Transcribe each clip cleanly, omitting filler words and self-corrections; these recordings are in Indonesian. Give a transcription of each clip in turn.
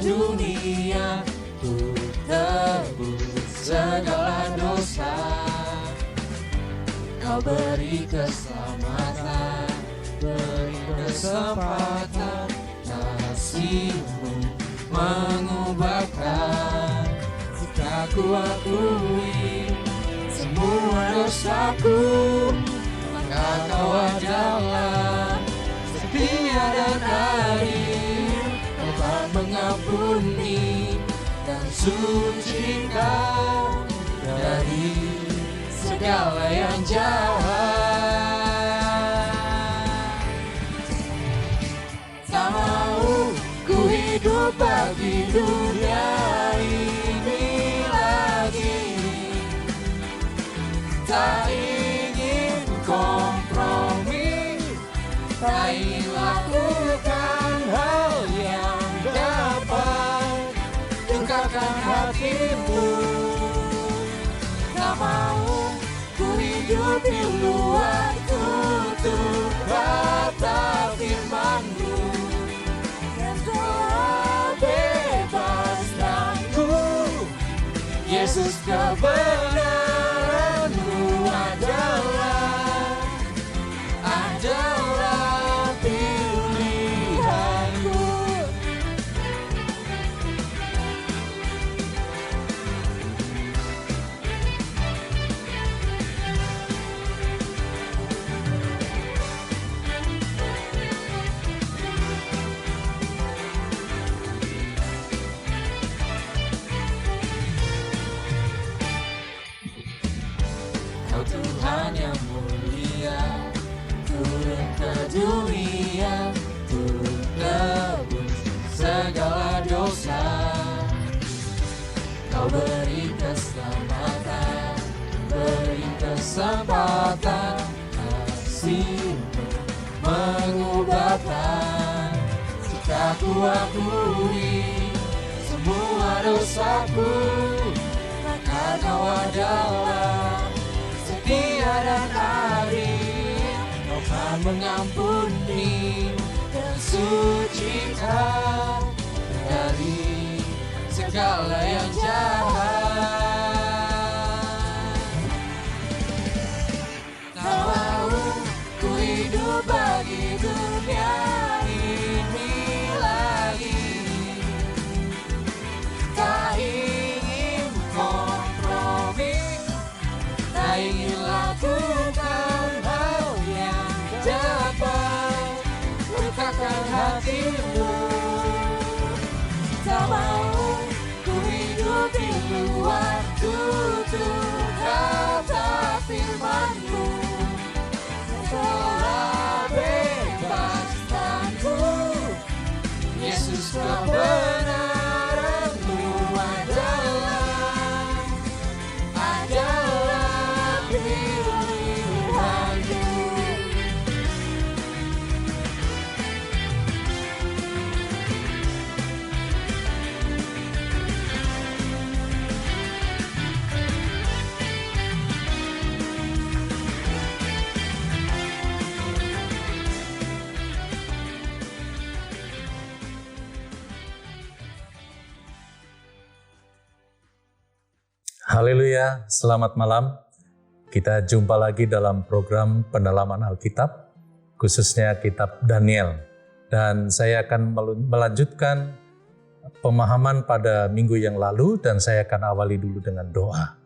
dunia untuk tebus segala dosa. Kau beri keselamatan, beri kesempatan, kasih-Mu mengubahkan. Jika ku akui semua dosaku, maka Kau adalah setia dan adil. Kau akan mengampuni dan sucikan dari segala yang jahat. Tak mau ku hidup bagi dunia ini lagi, tak ingin kompromi, tak ingin lakukan hal yang dapat dekatkan hati-Mu. Tak mau ku hidup di luar tutup kata firman-Mu, yang telah bebaskanku. Yesus, kebenaran-Mu adalah pilihanku. Kau Tuhan yang mulia, turun ke dunia untuk tebus segala dosa. Kau beri keselamatan, beri kesempatan, kasih-Mu mengubahkan. Jika ku akui semua dosaku, maka Kau adalah setia dan adil. Kau akan mengampuni dan sucikan dari segala yang jahat. Tak mau ku hidup bagi dunia ini lagi, tak ingin kompromi, tak ingin lakukan hal yang dapat lukakan hati-Mu. Tak mau ku hidup di luar tutup kata firman-Mu, yang telah bebaskanku. Yesus, kebenaran-Mu adalah pilihanku. Haleluya, selamat malam. Kita jumpa lagi dalam program pendalaman Alkitab, khususnya kitab Daniel. Dan saya akan melanjutkan pemahaman pada minggu yang lalu, dan saya akan awali dulu dengan doa.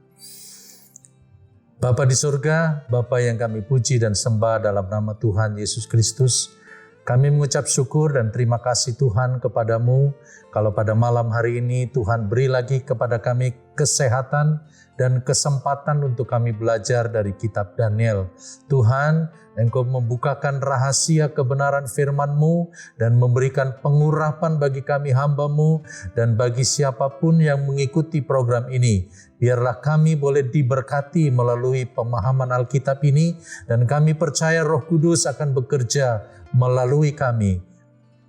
Bapa di surga, Bapa yang kami puji dan sembah dalam nama Tuhan Yesus Kristus, kami mengucap syukur dan terima kasih Tuhan kepadamu, kalau pada malam hari ini Tuhan beri lagi kepada kami kesehatan dan kesempatan untuk kami belajar dari kitab Daniel. Tuhan, Engkau membukakan rahasia kebenaran firman-Mu dan memberikan pengurapan bagi kami hamba-Mu dan bagi siapapun yang mengikuti program ini. Biarlah kami boleh diberkati melalui pemahaman Alkitab ini, dan kami percaya Roh Kudus akan bekerja melalui kami.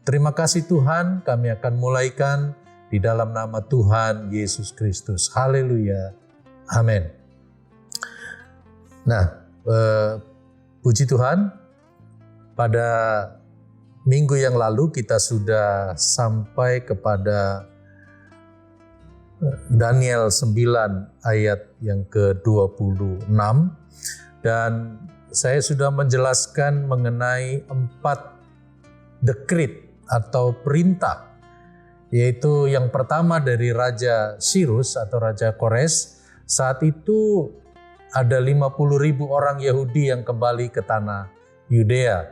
Terima kasih Tuhan, kami akan mulaikan di dalam nama Tuhan Yesus Kristus. Haleluya. Amin. Nah, puji Tuhan, pada minggu yang lalu kita sudah sampai kepada Daniel 9 ayat yang ke-26, dan saya sudah menjelaskan mengenai 4 dekrit atau perintah, yaitu yang pertama dari Raja Sirus atau Raja Kores. Saat itu ada 50.000 orang Yahudi yang kembali ke tanah Yudea.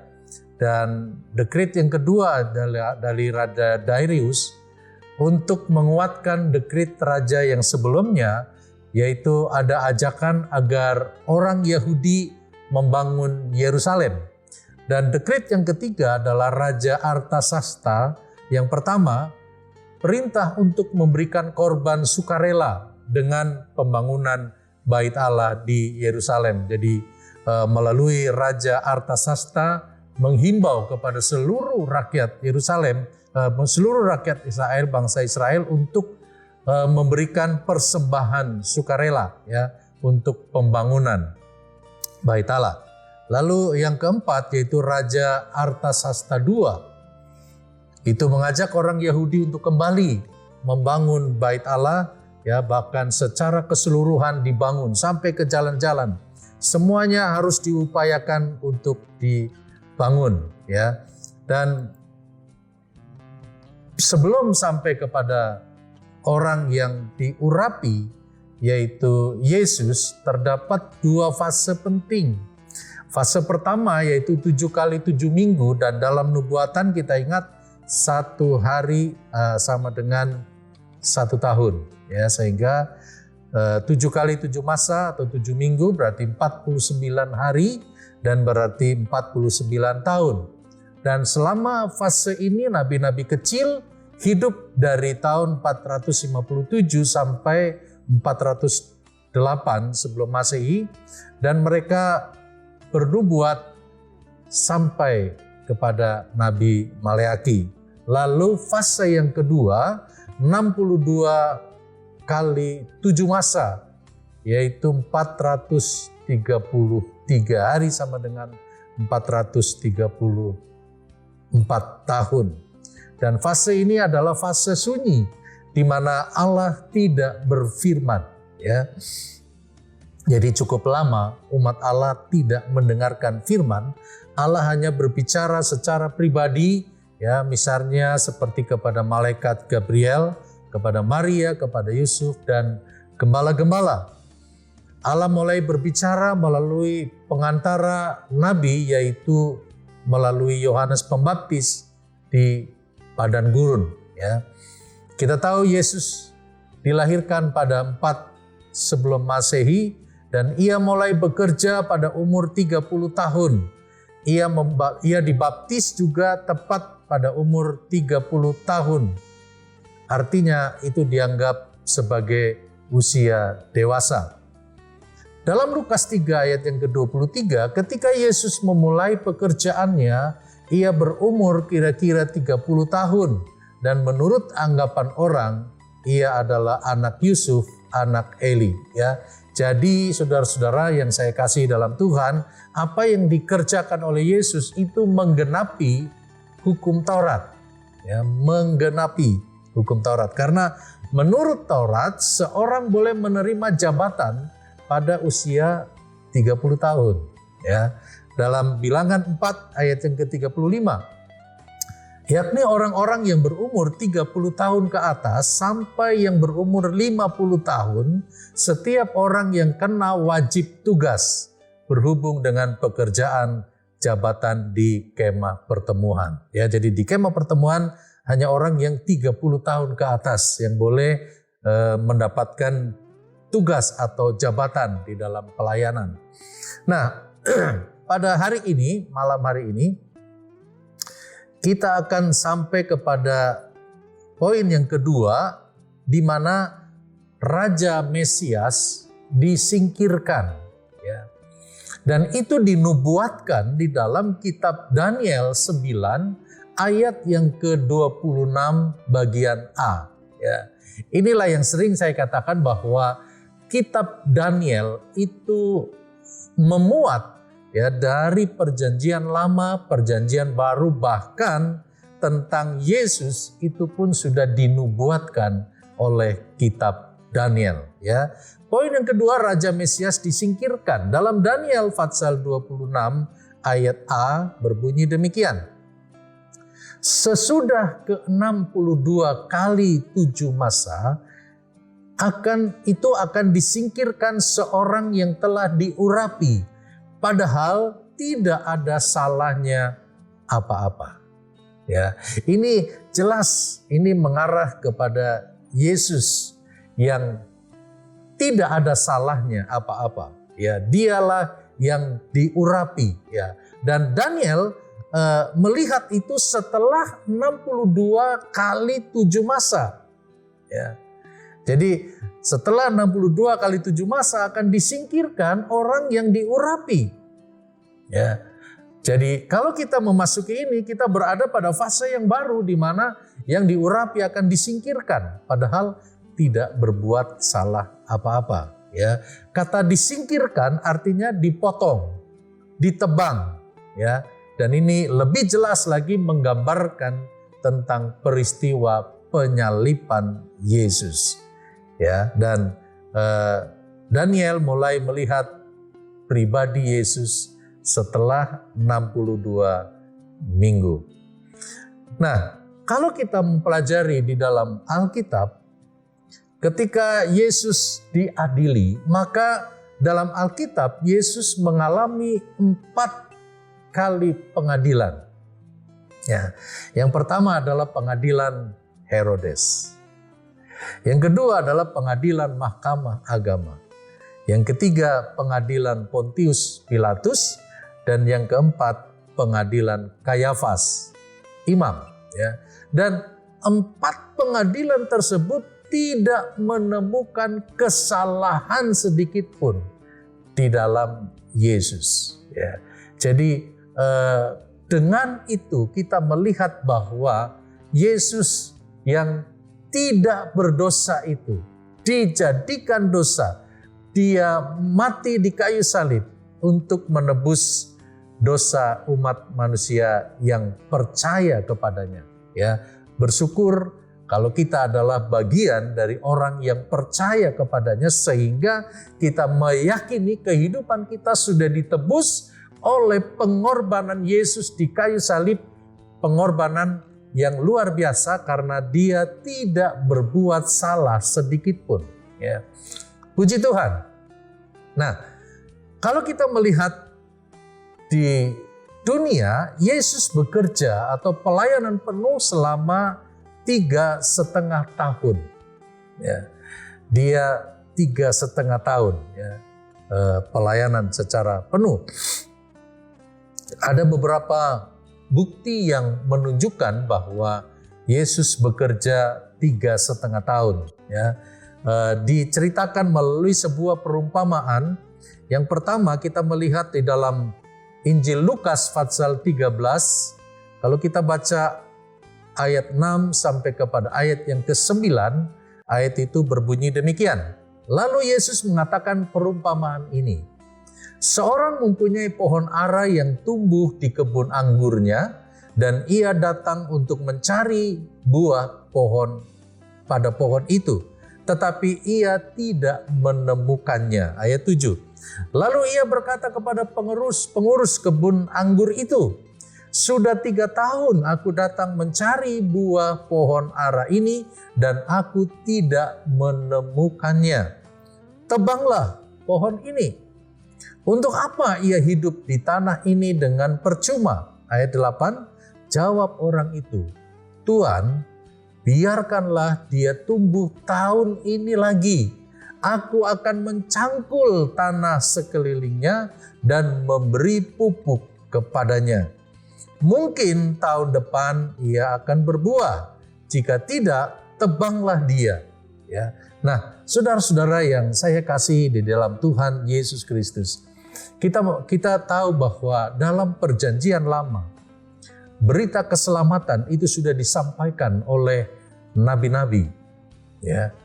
Dan dekrit yang kedua adalah dari Raja Darius untuk menguatkan dekrit raja yang sebelumnya, yaitu ada ajakan agar orang Yahudi membangun Yerusalem. Dan dekrit yang ketiga adalah Raja Artasasta. Yang pertama, perintah untuk memberikan korban sukarela dengan pembangunan Bait Allah di Yerusalem. Jadi melalui Raja Artasasta menghimbau kepada seluruh rakyat Yerusalem, seluruh rakyat Israel, bangsa Israel untuk memberikan persembahan sukarela ya untuk pembangunan Bait Allah. Lalu yang keempat yaitu Raja Artasasta II. Itu mengajak orang Yahudi untuk kembali membangun Bait Allah, ya, bahkan secara keseluruhan dibangun sampai ke jalan-jalan. Semuanya harus diupayakan untuk dibangun, ya. Dan sebelum sampai kepada orang yang diurapi, yaitu Yesus, terdapat 2 fase penting. Fase pertama yaitu 7 kali 7 minggu, dan dalam nubuatan kita ingat 1 hari sama dengan 1 tahun, ya, sehingga 7 kali 7 masa atau 7 minggu berarti 49 hari dan berarti 49 tahun. Dan selama fase ini nabi-nabi kecil hidup dari tahun 457 sampai 408 sebelum Masehi, dan mereka bernubuat sampai kepada Nabi Maleaki. Lalu fase yang kedua 62 kali 7 masa, yaitu 433 hari sama dengan 434 tahun. Dan fase ini adalah fase sunyi, di mana Allah tidak berfirman, ya. Jadi cukup lama umat Allah tidak mendengarkan firman. Allah hanya berbicara secara pribadi, ya, misalnya seperti kepada malaikat Gabriel, kepada Maria, kepada Yusuf, dan gembala-gembala. Allah mulai berbicara melalui pengantara nabi, yaitu melalui Yohanes Pembaptis di padang gurun. Ya. Kita tahu Yesus dilahirkan pada 4 sebelum Masehi, dan ia mulai bekerja pada umur 30 tahun. Ia dibaptis juga tepat pada umur 30 tahun. Artinya itu dianggap sebagai usia dewasa. Dalam Lukas 3 ayat yang ke-23, ketika Yesus memulai pekerjaannya, ia berumur kira-kira 30 tahun. Dan menurut anggapan orang, ia adalah anak Yusuf, anak Eli. Ya. Jadi saudara-saudara yang saya kasih dalam Tuhan, apa yang dikerjakan oleh Yesus itu menggenapi hukum Taurat. Ya, menggenapi hukum Taurat. Karena menurut Taurat, seorang boleh menerima jabatan pada usia 30 tahun. Ya. Dalam Bilangan 4 ayat yang ke-35, yakni orang-orang yang berumur 30 tahun ke atas sampai yang berumur 50 tahun, setiap orang yang kena wajib tugas berhubung dengan pekerjaan jabatan di kemah pertemuan. Ya, jadi di kemah pertemuan hanya orang yang 30 tahun ke atas yang boleh mendapatkan tugas atau jabatan di dalam pelayanan. Nah, pada hari ini, malam hari ini, kita akan sampai kepada poin yang kedua, di mana Raja Mesias disingkirkan. Ya. Dan itu dinubuatkan di dalam kitab Daniel 9 ayat yang ke-26 bagian A. Ya. Inilah yang sering saya katakan bahwa kitab Daniel itu memuat, ya, dari perjanjian lama, perjanjian baru, bahkan tentang Yesus itu pun sudah dinubuatkan oleh kitab Daniel, ya. Poin yang kedua, Raja Mesias disingkirkan. Dalam Daniel pasal 26 ayat A berbunyi demikian. Sesudah ke-62 kali 7 masa, akan disingkirkan seorang yang telah diurapi, padahal tidak ada salahnya apa-apa. Ya, ini jelas ini mengarah kepada Yesus yang tidak ada salahnya apa-apa. Ya, dialah yang diurapi, ya. Dan Daniel melihat itu setelah 62 kali 7 masa. Ya. Jadi setelah 62 kali 7 masa akan disingkirkan orang yang diurapi. Ya. Jadi kalau kita memasuki ini, kita berada pada fase yang baru di mana yang diurapi akan disingkirkan, padahal tidak berbuat salah apa-apa. Ya, kata disingkirkan artinya dipotong, ditebang. Ya, dan ini lebih jelas lagi menggambarkan tentang peristiwa penyaliban Yesus. Ya, dan Daniel mulai melihat pribadi Yesus setelah 62 minggu. Nah, kalau kita mempelajari di dalam Alkitab, ketika Yesus diadili, maka dalam Alkitab Yesus mengalami 4 kali pengadilan. Ya, yang pertama adalah pengadilan Herodes. Yang kedua adalah pengadilan Mahkamah Agama. Yang ketiga pengadilan Pontius Pilatus. Dan yang keempat pengadilan Kayafas, imam. Ya. Dan 4 pengadilan tersebut tidak menemukan kesalahan sedikit pun di dalam Yesus. Ya. Jadi dengan itu kita melihat bahwa Yesus yang tidak berdosa itu dijadikan dosa. Dia mati di kayu salib untuk menebus dosa umat manusia yang percaya kepadanya. Ya, bersyukur kalau kita adalah bagian dari orang yang percaya kepadanya, sehingga kita meyakini kehidupan kita sudah ditebus oleh pengorbanan Yesus di kayu salib, pengorbanan yang luar biasa karena dia tidak berbuat salah sedikit pun. Ya. Puji Tuhan. Nah, kalau kita melihat di dunia, Yesus bekerja atau pelayanan penuh selama 3,5 tahun. Ya, dia 3,5 tahun ya, pelayanan secara penuh. Ada beberapa bukti yang menunjukkan bahwa Yesus bekerja 3,5 tahun. Ya, diceritakan melalui sebuah perumpamaan. Yang pertama kita melihat di dalam Injil Lukas pasal 13, kalau kita baca ayat 6 sampai kepada ayat yang ke-9, ayat itu berbunyi demikian. Lalu Yesus mengatakan perumpamaan ini. Seorang mempunyai pohon ara yang tumbuh di kebun anggurnya, dan ia datang untuk mencari buah pohon pada pohon itu. Tetapi ia tidak menemukannya. Ayat 7. Lalu ia berkata kepada pengurus kebun anggur itu, sudah 3 tahun aku datang mencari buah pohon ara ini dan aku tidak menemukannya. Tebanglah pohon ini. Untuk apa ia hidup di tanah ini dengan percuma? Ayat 8, jawab orang itu, Tuhan, biarkanlah dia tumbuh tahun ini lagi. Aku akan mencangkul tanah sekelilingnya dan memberi pupuk kepadanya. Mungkin tahun depan ia akan berbuah. Jika tidak, tebanglah dia. Ya. Nah, saudara-saudara yang saya kasih di dalam Tuhan Yesus Kristus, kita tahu bahwa dalam perjanjian lama, berita keselamatan itu sudah disampaikan oleh nabi-nabi. Ya.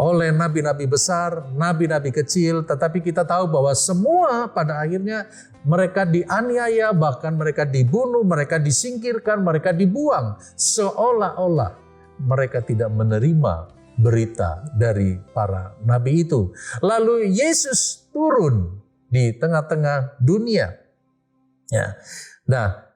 Oleh nabi-nabi besar, nabi-nabi kecil, tetapi kita tahu bahwa semua pada akhirnya mereka dianiaya, bahkan mereka dibunuh, mereka disingkirkan, mereka dibuang, seolah-olah mereka tidak menerima berita dari para nabi itu. Lalu Yesus turun di tengah-tengah dunia. Ya. Nah,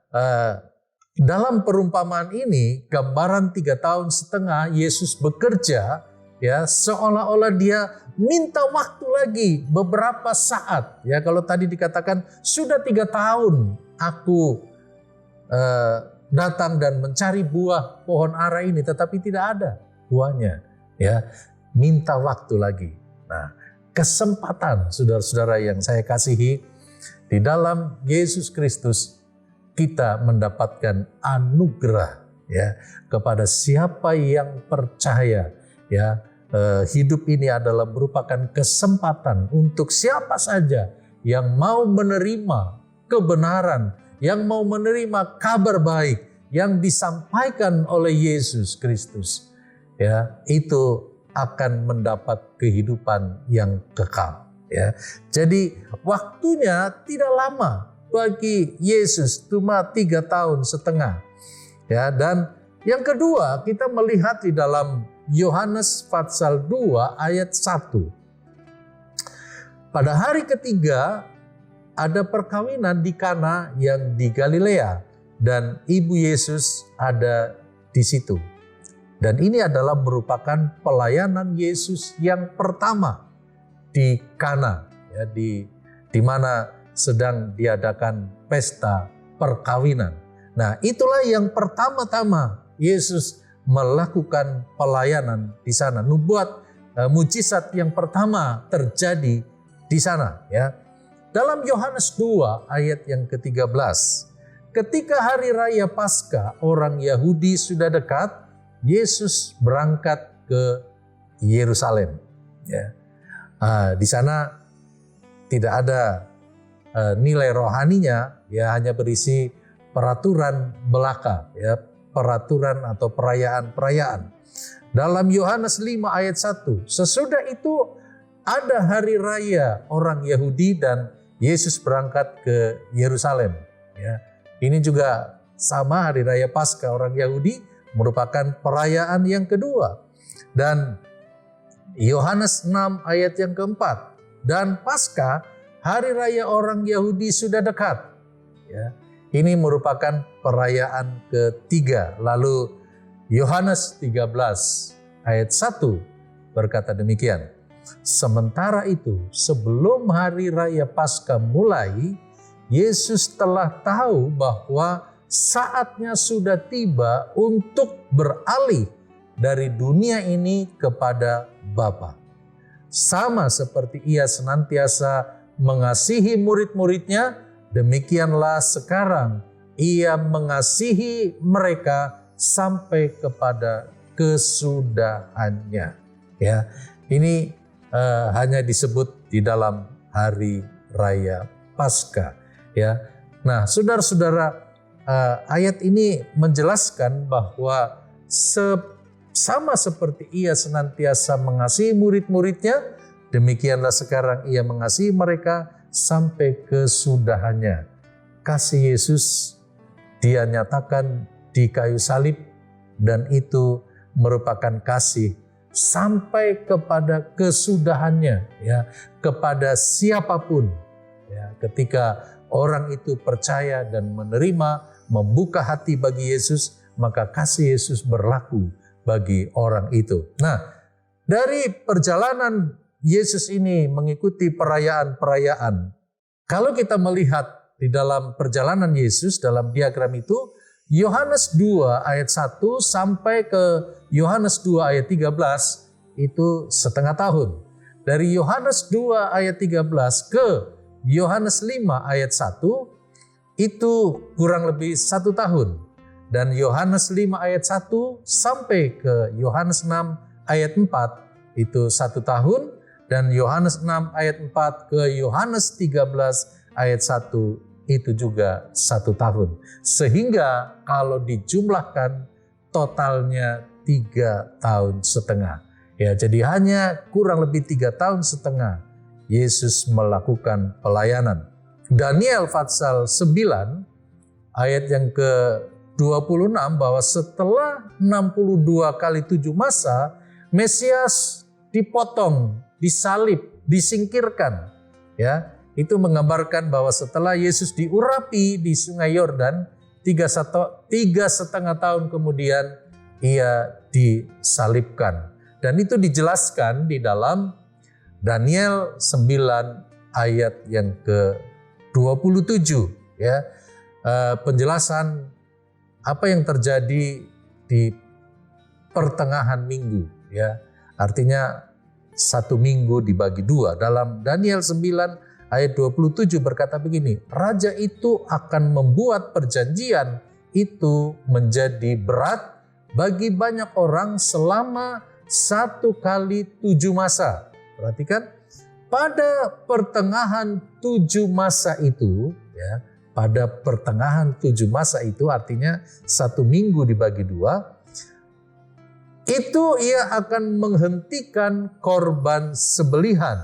dalam perumpamaan ini, gambaran 3 tahun setengah Yesus bekerja, ya, seolah-olah dia minta waktu lagi beberapa saat. Ya, kalau tadi dikatakan sudah 3 tahun aku datang dan mencari buah pohon ara ini, tetapi tidak ada buahnya. Ya, minta waktu lagi. Nah, kesempatan, saudara-saudara yang saya kasihi, di dalam Yesus Kristus kita mendapatkan anugerah, ya, kepada siapa yang percaya, ya. Hidup ini adalah merupakan kesempatan untuk siapa saja yang mau menerima kebenaran, yang mau menerima kabar baik yang disampaikan oleh Yesus Kristus, ya, itu akan mendapat kehidupan yang kekal, ya. Jadi waktunya tidak lama bagi Yesus, cuma 3 tahun setengah, ya. Dan yang kedua, kita melihat di dalam Yohanes pasal 2 ayat 1. Pada hari ketiga ada perkawinan di Kana yang di Galilea dan ibu Yesus ada di situ. Dan ini adalah merupakan pelayanan Yesus yang pertama di Kana, ya, di mana sedang diadakan pesta perkawinan. Nah, itulah yang pertama-tama Yesus melakukan pelayanan di sana. Nubuat mujizat yang pertama terjadi di sana, ya. Dalam Yohanes 2 ayat yang ke-13, ketika hari raya Paskah orang Yahudi sudah dekat, Yesus berangkat ke Yerusalem, ya. Di sana tidak ada nilai rohaninya, ya, hanya berisi peraturan belaka, ya, peraturan atau perayaan-perayaan. Dalam Yohanes 5 ayat 1, sesudah itu ada hari raya orang Yahudi dan Yesus berangkat ke Yerusalem. Ya. Ini juga sama, hari raya Paskah orang Yahudi merupakan perayaan yang kedua. Dan Yohanes 6 ayat yang keempat, dan Paskah hari raya orang Yahudi sudah dekat. Ya. Ini merupakan perayaan ketiga. Lalu Yohanes 13 ayat 1 berkata demikian. Sementara itu, sebelum hari raya Paskah mulai, Yesus telah tahu bahwa saatnya sudah tiba untuk beralih dari dunia ini kepada Bapa. Sama seperti Ia senantiasa mengasihi murid-muridnya, demikianlah sekarang Ia mengasihi mereka sampai kepada kesudahannya. Ya, ini hanya disebut di dalam hari raya Paskah. Ya, nah, saudara-saudara, ayat ini menjelaskan bahwa sama seperti Ia senantiasa mengasihi murid-muridnya, demikianlah sekarang Ia mengasihi mereka sampai kesudahannya. Kasih Yesus Dia nyatakan di kayu salib, dan itu merupakan kasih sampai kepada kesudahannya, ya, kepada siapapun. Ya, ketika orang itu percaya dan menerima, membuka hati bagi Yesus, maka kasih Yesus berlaku bagi orang itu. Nah, dari perjalanan Yesus ini mengikuti perayaan-perayaan, kalau kita melihat di dalam perjalanan Yesus dalam diagram itu, Yohanes 2 ayat 1 sampai ke Yohanes 2 ayat 13 itu setengah tahun. Dari Yohanes 2 ayat 13 ke Yohanes 5 ayat 1 itu kurang lebih 1 tahun. Dan Yohanes 5 ayat 1 sampai ke Yohanes 6 ayat 4 itu 1 tahun. Dan Yohanes 6 ayat 4 ke Yohanes 13 ayat 1 itu juga 1 tahun. Sehingga kalau dijumlahkan totalnya 3 tahun setengah. Ya, jadi hanya kurang lebih 3 tahun setengah Yesus melakukan pelayanan. Daniel pasal 9 ayat yang ke-26 bahwa setelah 62 kali 7 masa Mesias dipotong, disalib, disingkirkan. Ya, itu menggambarkan bahwa setelah Yesus diurapi di Sungai Yordan, 3,5 tahun kemudian ia disalibkan. Dan itu dijelaskan di dalam Daniel 9 ayat yang ke-27. Ya, penjelasan apa yang terjadi di pertengahan minggu. Ya, artinya 1 minggu dibagi 2. Dalam Daniel 9 ayat 27 berkata begini, raja itu akan membuat perjanjian itu menjadi berat bagi banyak orang selama 1 kali 7 masa. Perhatikan, pada pertengahan 7 masa itu, ya, pada pertengahan 7 masa itu artinya 1 minggu dibagi 2, itu ia akan menghentikan korban sembelihan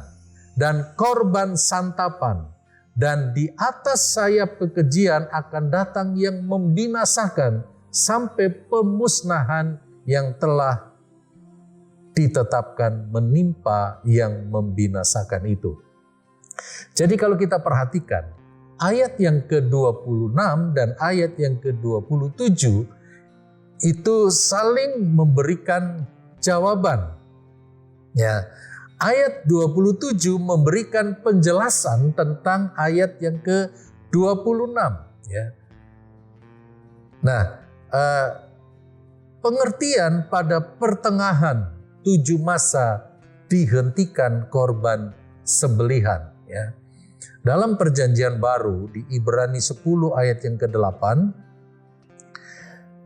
dan korban santapan. Dan di atas sayap kekejian akan datang yang membinasakan sampai pemusnahan yang telah ditetapkan menimpa yang membinasakan itu. Jadi kalau kita perhatikan ayat yang ke-26 dan ayat yang ke-27 itu saling memberikan jawaban. Ya, ayat 27 memberikan penjelasan tentang ayat yang ke-26. Ya. Nah, pengertian pada pertengahan 7 masa dihentikan korban sembelihan. Ya. Dalam perjanjian baru di Ibrani 10 ayat yang ke-8,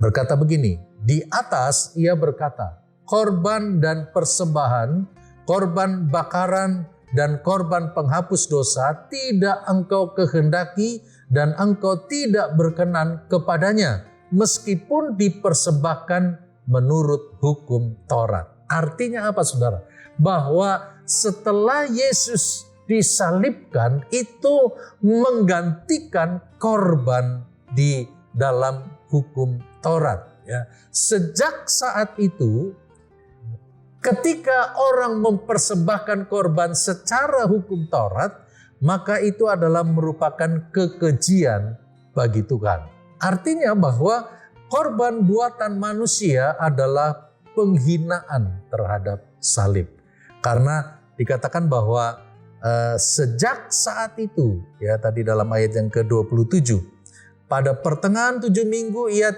berkata begini, di atas ia berkata, korban dan persembahan, korban bakaran dan korban penghapus dosa tidak engkau kehendaki dan engkau tidak berkenan kepadanya, meskipun dipersembahkan menurut hukum Taurat. Artinya apa, saudara? Bahwa setelah Yesus disalibkan itu menggantikan korban di dalam hukum Taurat. Ya. Sejak saat itu, ketika orang mempersembahkan korban secara hukum Taurat, maka itu adalah merupakan kekejian bagi Tuhan. Artinya bahwa korban buatan manusia adalah penghinaan terhadap salib. Karena dikatakan bahwa sejak saat itu, ya tadi dalam ayat yang ke-27, pada pertengahan 7 minggu ia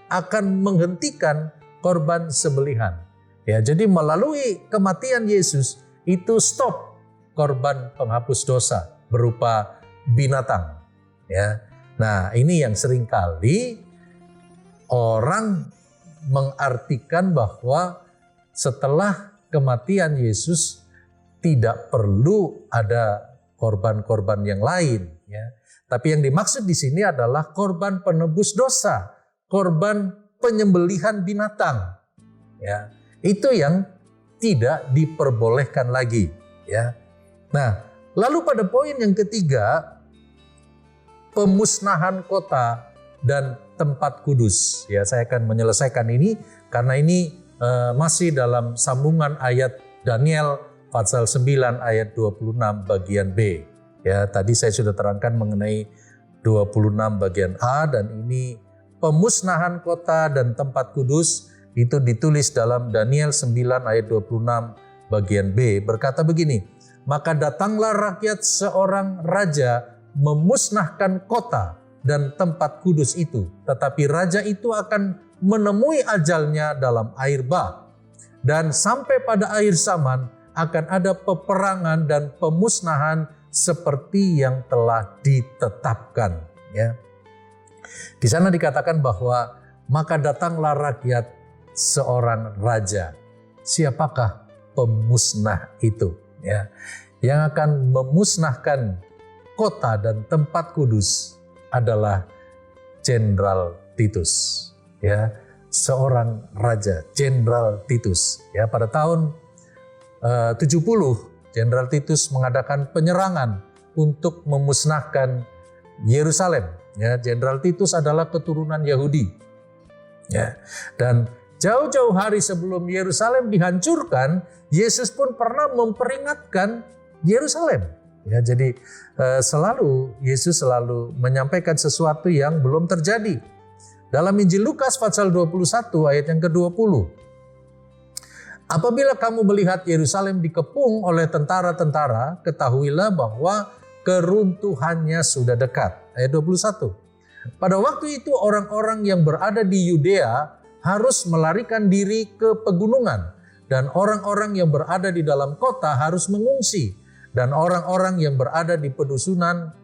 akan menghentikan korban sembelihan. Ya, jadi melalui kematian Yesus itu stop korban penghapus dosa berupa binatang. Ya. Nah, ini yang seringkali orang mengartikan bahwa setelah kematian Yesus tidak perlu ada korban-korban yang lain. Ya. Tapi yang dimaksud di sini adalah korban penebus dosa, korban penyembelihan binatang. Ya, itu yang tidak diperbolehkan lagi. Ya. Nah, lalu pada poin yang ketiga, pemusnahan kota dan tempat kudus. Ya, saya akan menyelesaikan ini karena ini masih dalam sambungan ayat Daniel pasal 9 ayat 26 bagian B. Ya, tadi saya sudah terangkan mengenai 26 bagian A, dan ini pemusnahan kota dan tempat kudus itu ditulis dalam Daniel 9 ayat 26 bagian B. Berkata begini, maka datanglah rakyat seorang raja memusnahkan kota dan tempat kudus itu, tetapi raja itu akan menemui ajalnya dalam air bah. Dan sampai pada akhir zaman akan ada peperangan dan pemusnahan seperti yang telah ditetapkan. Ya. Di sana dikatakan bahwa maka datanglah rakyat seorang raja. Siapakah pemusnah itu? Ya. Yang akan memusnahkan kota dan tempat kudus adalah Jenderal Titus. Ya, seorang raja, Jenderal Titus. Ya, pada tahun 70 Jenderal Titus mengadakan penyerangan untuk memusnahkan Yerusalem. Ya, Jenderal Titus adalah keturunan Yahudi. Ya, dan Jauh-jauh hari sebelum Yerusalem dihancurkan, Yesus pun pernah memperingatkan Yerusalem. Ya, jadi Yesus selalu menyampaikan sesuatu yang belum terjadi. Dalam Injil Lukas pasal 21 ayat yang ke-20. Apabila kamu melihat Yerusalem dikepung oleh tentara-tentara, ketahuilah bahwa keruntuhannya sudah dekat. Ayat 21. Pada waktu itu orang-orang yang berada di Yudea harus melarikan diri ke pegunungan, dan orang-orang yang berada di dalam kota harus mengungsi, dan orang-orang yang berada di pedusunan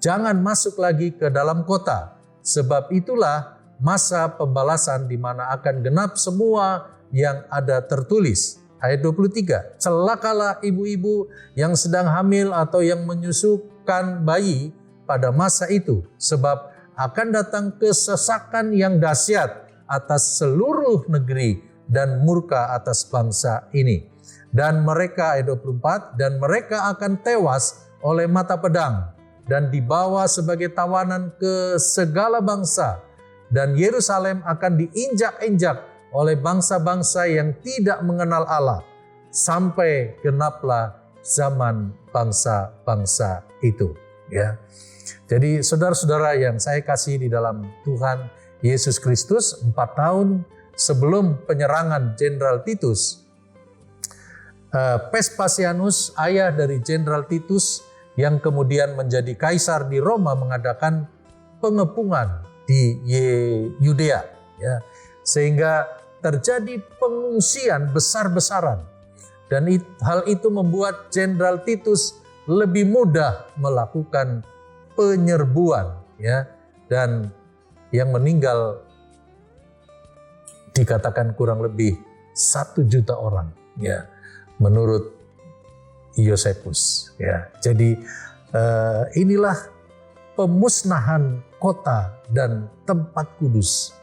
jangan masuk lagi ke dalam kota. Sebab itulah masa pembalasan di mana akan genap semua yang ada tertulis. Ayat 23, celakalah ibu-ibu yang sedang hamil atau yang menyusukan bayi pada masa itu, sebab akan datang kesesakan yang dahsyat atas seluruh negeri dan murka atas bangsa ini. Dan mereka, ayat 24, dan mereka akan tewas oleh mata pedang dan dibawa sebagai tawanan ke segala bangsa. Dan Yerusalem akan diinjak-injak oleh bangsa-bangsa yang tidak mengenal Allah, sampai genaplah zaman bangsa-bangsa itu. Ya, jadi saudara-saudara yang saya kasih di dalam Tuhan Yesus Kristus, 4 tahun sebelum penyerangan Jenderal Titus, Vespasianus, ayah dari Jenderal Titus yang kemudian menjadi kaisar di Roma, mengadakan pengepungan di Yudea, ya, sehingga terjadi pengungsian besar-besaran, dan hal itu membuat Jenderal Titus lebih mudah melakukan penyerbuan, ya, dan yang meninggal dikatakan kurang lebih 1 juta orang, ya, menurut Yosefus, ya. Jadi inilah pemusnahan kota dan tempat kudus.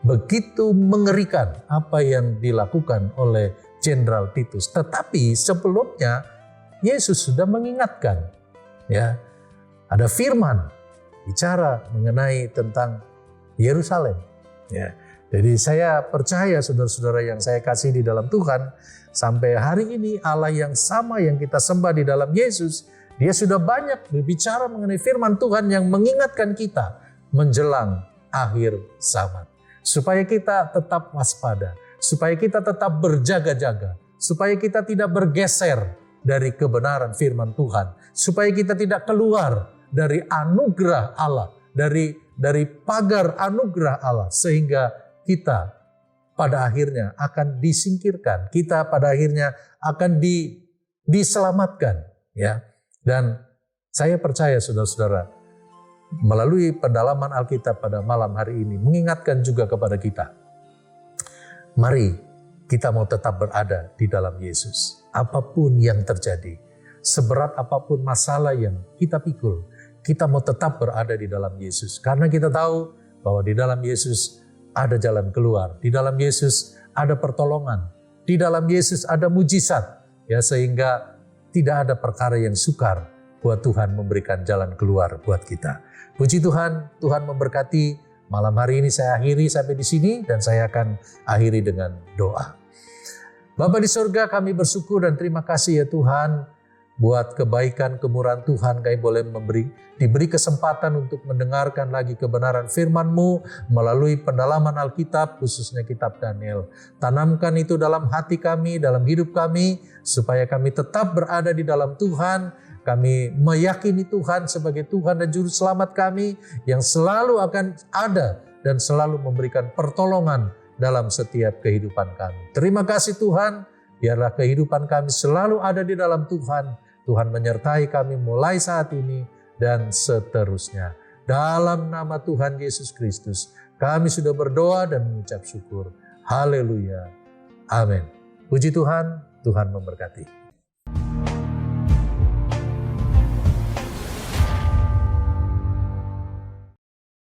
Begitu mengerikan apa yang dilakukan oleh Jenderal Titus. Tetapi sebelumnya Yesus sudah mengingatkan, ya, ada firman bicara mengenai tentang Yerusalem. Ya, jadi saya percaya saudara-saudara yang saya kasih di dalam Tuhan, sampai hari ini Allah yang sama yang kita sembah di dalam Yesus, Dia sudah banyak berbicara mengenai firman Tuhan yang mengingatkan kita menjelang akhir zaman. Supaya kita tetap waspada, supaya kita tetap berjaga-jaga, supaya kita tidak bergeser dari kebenaran firman Tuhan, supaya kita tidak keluar dari anugerah Allah, dari pagar anugerah Allah, sehingga kita pada akhirnya akan disingkirkan, kita pada akhirnya akan diselamatkan, ya. Dan saya percaya saudara-saudara, melalui pendalaman Alkitab pada malam hari ini mengingatkan juga kepada kita. Mari kita mau tetap berada di dalam Yesus. Apapun yang terjadi, seberat apapun masalah yang kita pikul, kita mau tetap berada di dalam Yesus. Karena kita tahu bahwa di dalam Yesus ada jalan keluar. Di dalam Yesus ada pertolongan. Di dalam Yesus ada mujizat. Ya, sehingga tidak ada perkara yang sukar buat Tuhan memberikan jalan keluar buat kita. Puji Tuhan, Tuhan memberkati. Malam hari ini saya akhiri sampai di sini dan saya akan akhiri dengan doa. Bapa di surga, kami bersyukur dan terima kasih ya Tuhan buat kebaikan kemurahan Tuhan, kami boleh diberi kesempatan untuk mendengarkan lagi kebenaran firman-Mu melalui pendalaman Alkitab, khususnya kitab Daniel. Tanamkan itu dalam hati kami, dalam hidup kami, supaya kami tetap berada di dalam Tuhan. Kami meyakini Tuhan sebagai Tuhan dan Juru Selamat kami yang selalu akan ada dan selalu memberikan pertolongan dalam setiap kehidupan kami. Terima kasih Tuhan, biarlah kehidupan kami selalu ada di dalam Tuhan. Tuhan menyertai kami mulai saat ini dan seterusnya. Dalam nama Tuhan Yesus Kristus, kami sudah berdoa dan mengucap syukur. Haleluya. Amin. Puji Tuhan, Tuhan memberkati.